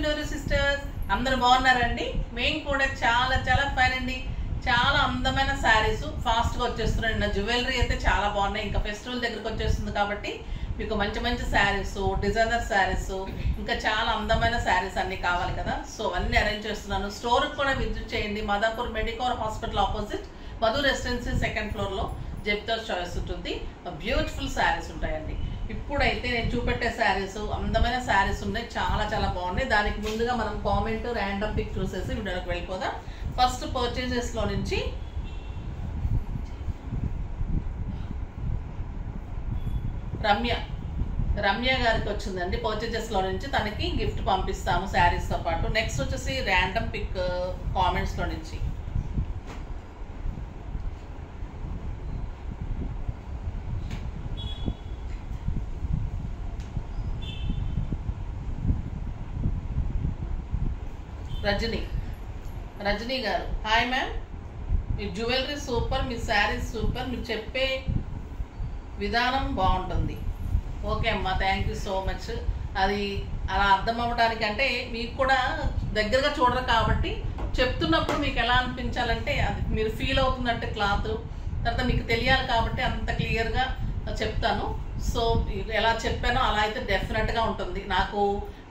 Jewellery sisters అందరూ బాగున్నారండి. మేము కూడా చాలా చాలా ఫైన్ అండి. చాలా అందమైన శారీస్ ఫాస్ట్గా వచ్చేస్తున్నాయి. నా జ్యువెలరీ అయితే చాలా బాగున్నాయి. ఇంకా ఫెస్టివల్ దగ్గరకు వచ్చేస్తుంది కాబట్టి మీకు మంచి మంచి శారీస్, డిజైనర్ శారీస్, ఇంకా చాలా అందమైన శారీస్ అన్నీ కావాలి కదా. సో అన్నీ అరేంజ్ చేస్తున్నాను. స్టోర్కి కూడా విజిట్ చేయండి. Madhapur Medicore hospital opposite Madhu residency second ఫ్లోర్లో జెప్టోస్ చాయిస్ ఉంటుంది. బ్యూటిఫుల్ శారీస్ ఉంటాయండి. ఇప్పుడైతే నేను చూపెట్టే శారీస్ అందమైన శారీస్ ఉన్నాయి, చాలా చాలా బాగున్నాయి. దానికి ముందుగా మనం కామెంట్ ర్యాండమ్ పిక్ చూసేసి వీడియోకి వెళ్ళిపోదాం. ఫస్ట్ పర్చేజెస్లో నుంచి రమ్య గారికి వచ్చిందండి. పర్చేజెస్లో నుంచి తనకి గిఫ్ట్ పంపిస్తాము శారీస్తో పాటు. నెక్స్ట్ వచ్చేసి ర్యాండమ్ పిక్ కామెంట్స్లో నుంచి రజనీ గారు, హాయ్ మ్యామ్, మీ జ్యువెలరీ సూపర్, మీ శారీస్ సూపర్, మీరు చెప్పే విధానం బాగుంటుంది. ఓకే అమ్మా, థ్యాంక్ యూ సో మచ్. అది అలా అర్థం అవ్వడానికి అంటే మీకు కూడా దగ్గరగా చూడరు కాబట్టి చెప్తున్నప్పుడు మీకు ఎలా అనిపించాలంటే అది మీరు ఫీల్ అవుతున్నట్టు క్లాత్ తర్వాత మీకు తెలియాలి కాబట్టి అంత క్లియర్గా చెప్తాను. సో ఎలా చెప్పానో అలా అయితే డెఫినెట్గా ఉంటుంది. నాకు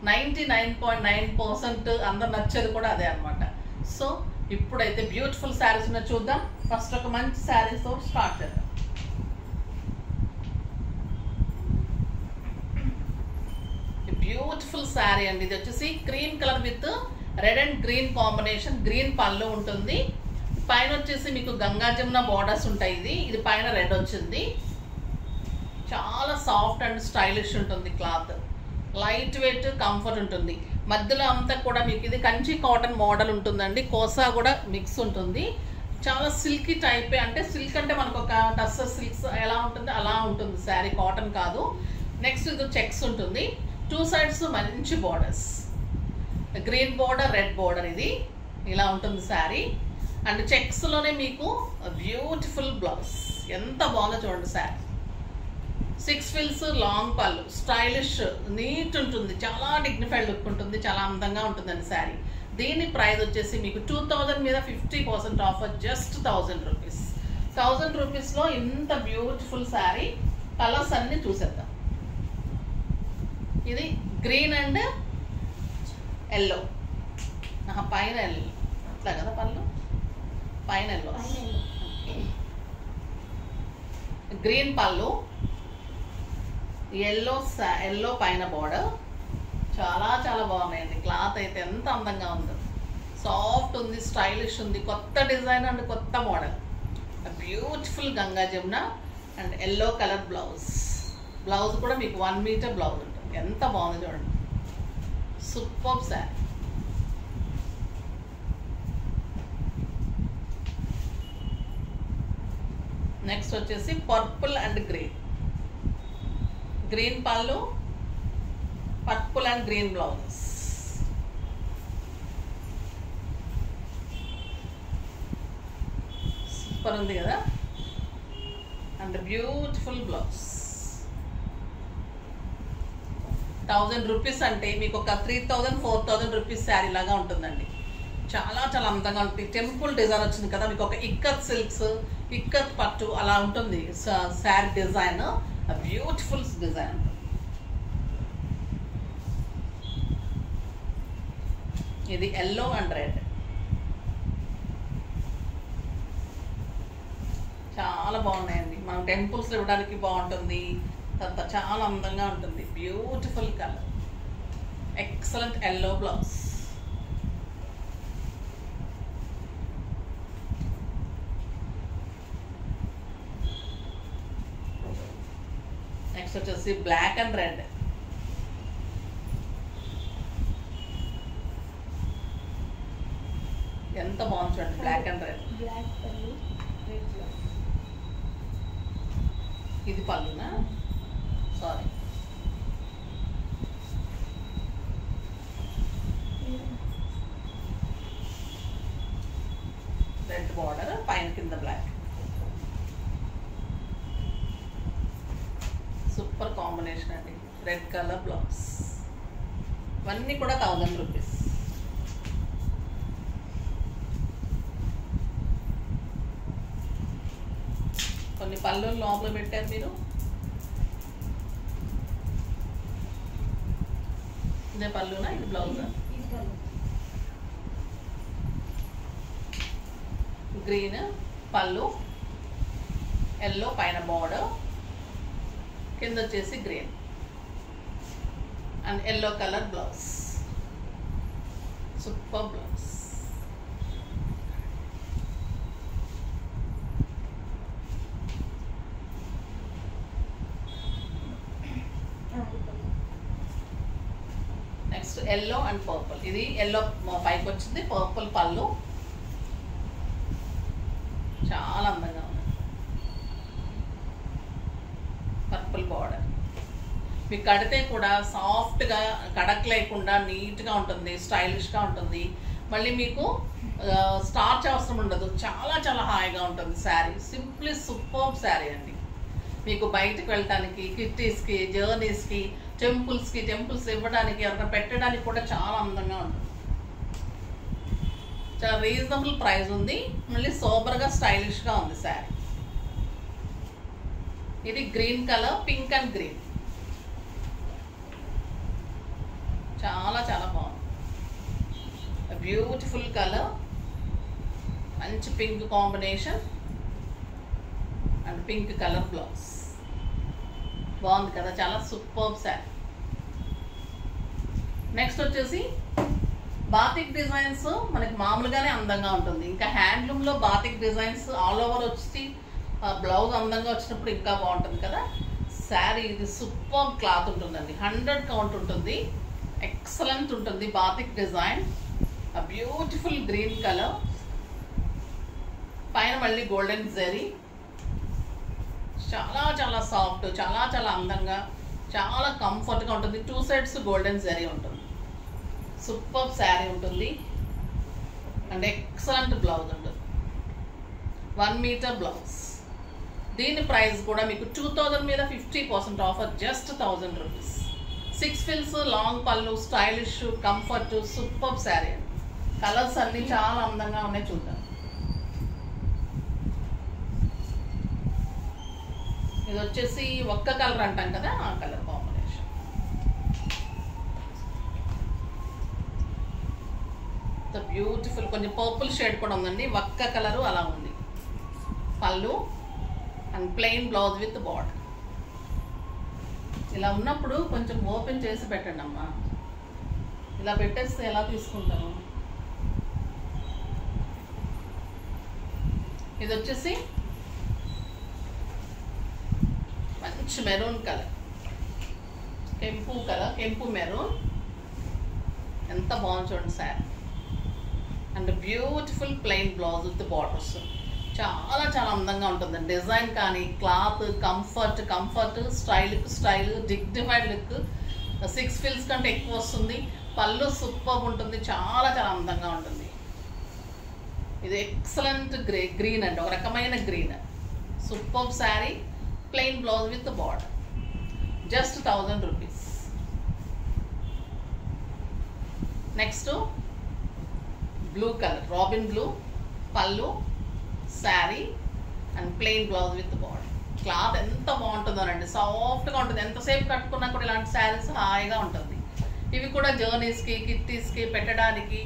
99.9% అందరు నచ్చేది కూడా అదే అనమాట. సో ఇప్పుడైతే బ్యూటిఫుల్ శారీస్ ఉన్న చూద్దాం. ఫస్ట్ ఒక మంచి శారీస్తో స్టార్ట్ చేద్దాం. బ్యూటిఫుల్ శారీ అండి. ఇది వచ్చేసి cream colour with red and green combination. Green పళ్ళు ఉంటుంది. పైన వచ్చేసి మీకు గంగా జమున బార్డర్స్ ఉంటాయి. ఇది పైన రెడ్ వచ్చింది. చాలా సాఫ్ట్ అండ్ స్టైలిష్ ఉంటుంది. క్లాత్ లైట్ వెయిట్, కంఫర్ట్ ఉంటుంది. మధ్యలో అంతా కూడా మీకు ఇది కంచి కాటన్ మోడల్ ఉంటుందండి. కోసా కూడా మిక్స్ ఉంటుంది. చాలా సిల్కీ టైపే, అంటే సిల్క్ అంటే మనకు ఒక టస్సర్ సిల్క్స్ ఎలా ఉంటుంది అలా ఉంటుంది శారీ, కాటన్ కాదు. నెక్స్ట్ ఇది చెక్స్ ఉంటుంది. టూ సైడ్స్ మంచి borders, green border, red border, ఇది ఇలా ఉంటుంది శారీ. అండ్ చెక్స్లోనే మీకు బ్యూటిఫుల్ బ్లౌజ్, ఎంత బాగుందో చూడండి శారీ. 6 ఫిల్స్, లాంగ్ పళ్ళు, స్టైలిష్, నీట్ ఉంటుంది. చాలా డిగ్నిఫైడ్ లుక్ ఉంటుంది. చాలా అందంగా ఉంటుందండి శారీ. దీని ప్రైస్ వచ్చేసి మీకు 2000 మీద 50% ఆఫర్, జస్ట్ 1000 రూపీస్. 1000 రూపీస్లో ఇంత బ్యూటిఫుల్ శారీ. కలర్స్ అన్నీ చూసేద్దాం. ఇది గ్రీన్ అండ్ ఎల్లో, పైన ఎల్లో అట్లా కదా పళ్ళు, పైన ఎల్లో, గ్రీన్ పళ్ళు, ఎల్లో పైన బార్డర్. చాలా చాలా బాగున్నాయండి. క్లాత్ అయితే ఎంత అందంగా ఉందో, సాఫ్ట్ ఉంది, స్టైలిష్ ఉంది. కొత్త డిజైన్ అండ్ కొత్త model. Beautiful Ganga Jamuna and yellow colour blouse. Blouse కూడా మీకు 1 మీటర్ బ్లౌజ్ ఉంటుంది. ఎంత బాగుంది చూడండి, సూపర్ శారీ. నెక్స్ట్ వచ్చేసి పర్పుల్ అండ్ గ్రీన్. గ్రీన్ పళ్ళు, purple and green blouses. Super ఉంది కదా. And beautiful blouse. 1000 రూపీస్ అంటే మీకు ఒక 3000, 4000 రూపీస్ శారీ లాగా ఉంటుందండి. చాలా చాలా అందంగా ఉంటుంది. టెంపుల్ డిజైన్ వచ్చింది కదా, మీకు ఒక ఇక్కత్ సిల్క్స్, ఇక్కత్ పట్టు అలా ఉంటుంది శారీ డిజైన్. Beautiful design. ఇది ఎల్లో అండ్ రెడ్, చాలా బాగున్నాయండి. మనం టెంపుల్స్లో ఇవ్వడానికి బాగుంటుంది. తర్వాత చాలా అందంగా ఉంటుంది. Beautiful colour, excellent yellow blouse. Next వచ్చేసి బ్లాక్ అండ్ రెడ్. ఎంత బాగుంది చూడండి, బ్లాక్ అండ్ రెడ్. ఇది పళ్ళునా, సారీ, రెడ్ బార్డర్, పైన కింద బ్లాక్. సూపర్ కాంబినేషన్ అండి. Red colour blouse. ఇవన్నీ కూడా 1000 రూపీస్. కొన్ని పళ్ళు లోపల పెట్టారు మీరు. ఇదే పళ్ళునా, ఇది బ్లౌజా? గ్రీన్ పళ్ళు, ఎల్లో పైన బార్డర్, కింద వచ్చేసి green and yellow colour blouse. Super blouse. Next yellow and purple. ఇది ఎల్లో పైకి వచ్చింది, పర్పుల్ పళ్ళు. చాలా అందంగా ఉంది. Purple border. మీకు కడితే కూడా సాఫ్ట్గా, కడక్ లేకుండా నీట్గా ఉంటుంది, స్టైలిష్గా ఉంటుంది. మళ్ళీ మీకు స్టార్చ్ అవసరం ఉండదు. చాలా చాలా హాయిగా ఉంటుంది శారీ. సింప్లీ సూపర్ శారీ అండి. మీకు బయటకు వెళ్ళటానికి, కిట్టీస్కి, జర్నీస్కి, టెంపుల్స్ ఇవ్వడానికి, ఎవరైనా పెట్టడానికి కూడా చాలా అందంగా ఉంటుంది. చాలా రీజనబుల్ ప్రైస్ ఉంది. మళ్ళీ సూపర్గా స్టైలిష్గా ఉంది శారీ. ఇది green colour, pink and green. చాలా చాలా బాగుంది. బ్యూటిఫుల్ కలర్, మంచి pink combination and pink colour blouse. బాగుంది కదా, చాలా సూపర్ శారీ. నెక్స్ట్ వచ్చేసి బాతిక్ డిజైన్స్. మనకి మామూలుగానే అందంగా ఉంటుంది. ఇంకా హ్యాండ్లూమ్లో బాతిక్ డిజైన్స్ ఆల్ ఓవర్ వచ్చి బ్లౌజ్ అందంగా వచ్చినప్పుడు ఇంకా బాగుంటుంది కదా శారీ. ఇది సూపర్ క్లాత్ ఉంటుందండి. 100 కౌంట్ ఉంటుంది. ఎక్సలెంట్ ఉంటుంది. Batik design, beautiful green colour, పైన మళ్ళీ గోల్డెన్ జరీ. చాలా చాలా సాఫ్ట్, చాలా చాలా అందంగా, చాలా కంఫర్ట్గా ఉంటుంది. 2 సైడ్స్ గోల్డెన్ జరీ ఉంటుంది. సూపర్ శారీ ఉంటుంది అండ్ ఎక్సలెంట్ బ్లౌజ్ ఉంటుంది. 1 మీటర్ బ్లౌజ్. దీని ప్రైస్ కూడా మీకు 2000 మీద 50% ఆఫర్, జస్ట్ 1000 రూపీస్. 6 ఫిల్స్, లాంగ్ పళ్ళు, స్టైలిష్, కంఫర్ట్, సూపర్ శారీ అండి. కలర్స్ అన్నీ చాలా అందంగా ఉన్నాయి. చూద్దాం. ఇది వచ్చేసి ఒక్క కలర్ అంటాం కదా, ఆ కలర్ కాంబినేషన్. బ్యూటిఫుల్. కొంచెం పర్పుల్ షేడ్ కూడా ఉందండి. ఒక్క కలరు అలా ఉంది. పళ్ళు and plain blouse with border. ఇలా ఉన్నప్పుడు కొంచెం ఓపెన్ చేసి పెట్టండి అమ్మా. ఇలా పెట్టేస్తే ఎలా తీసుకుంటాను. ఇది వచ్చేసి మంచి మెరూన్ కలర్, కెంపు కలర్, కెంపు మెరూన్. ఎంత బాగుంది చూడండి sari. And beautiful plain blouse with borders. చాలా చాలా అందంగా ఉంటుంది. డిజైన్ కానీ, cloth, comfort, style, dignified look. 6 ఫిల్స్ కంటే ఎక్కువ వస్తుంది. పళ్ళు సూపర్ ఉంటుంది. చాలా చాలా అందంగా ఉంటుంది. ఇది ఎక్సలెంట్ గ్రీన్ అండి, ఒక రకమైన green. Super sari, plain blouse with border, just 1000 rupees. Next blue colour, robin blue, పళ్ళు, sari and plain blouse with border. Cloth ఎంత బాగుంటుందోనండి, సాఫ్ట్గా ఉంటుంది. ఎంతసేపు కట్టుకున్నా కూడా ఇలాంటి శారీస్ హాయిగా ఉంటుంది. ఇవి కూడా జర్నీస్కి, కిట్టీస్కి పెట్టడానికి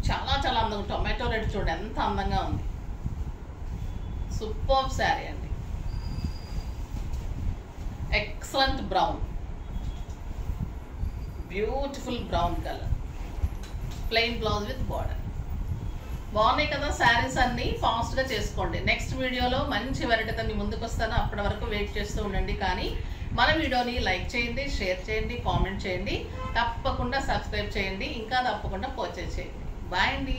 చాలా చాలా అందంగా. టొమాటో రెడ్ చూడండి ఎంత అందంగా ఉంది. సూపర్ శారీ అండి. Excellent brown, beautiful brown colour, plain blouse with border. బాగున్నాయి కదా శారీస్ అన్నీ. ఫాస్ట్గా చేసుకోండి. నెక్స్ట్ వీడియోలో మంచి వెరైటీతో మీ ముందుకు వస్తాను. అప్పటి వరకు వెయిట్ చేస్తూ ఉండండి. కానీ మన వీడియోని లైక్ చేయండి, షేర్ చేయండి, కామెంట్ చేయండి, తప్పకుండా సబ్స్క్రైబ్ చేయండి, ఇంకా తప్పకుండా పర్చేజ్ చేయండి. బాయ్ అండి.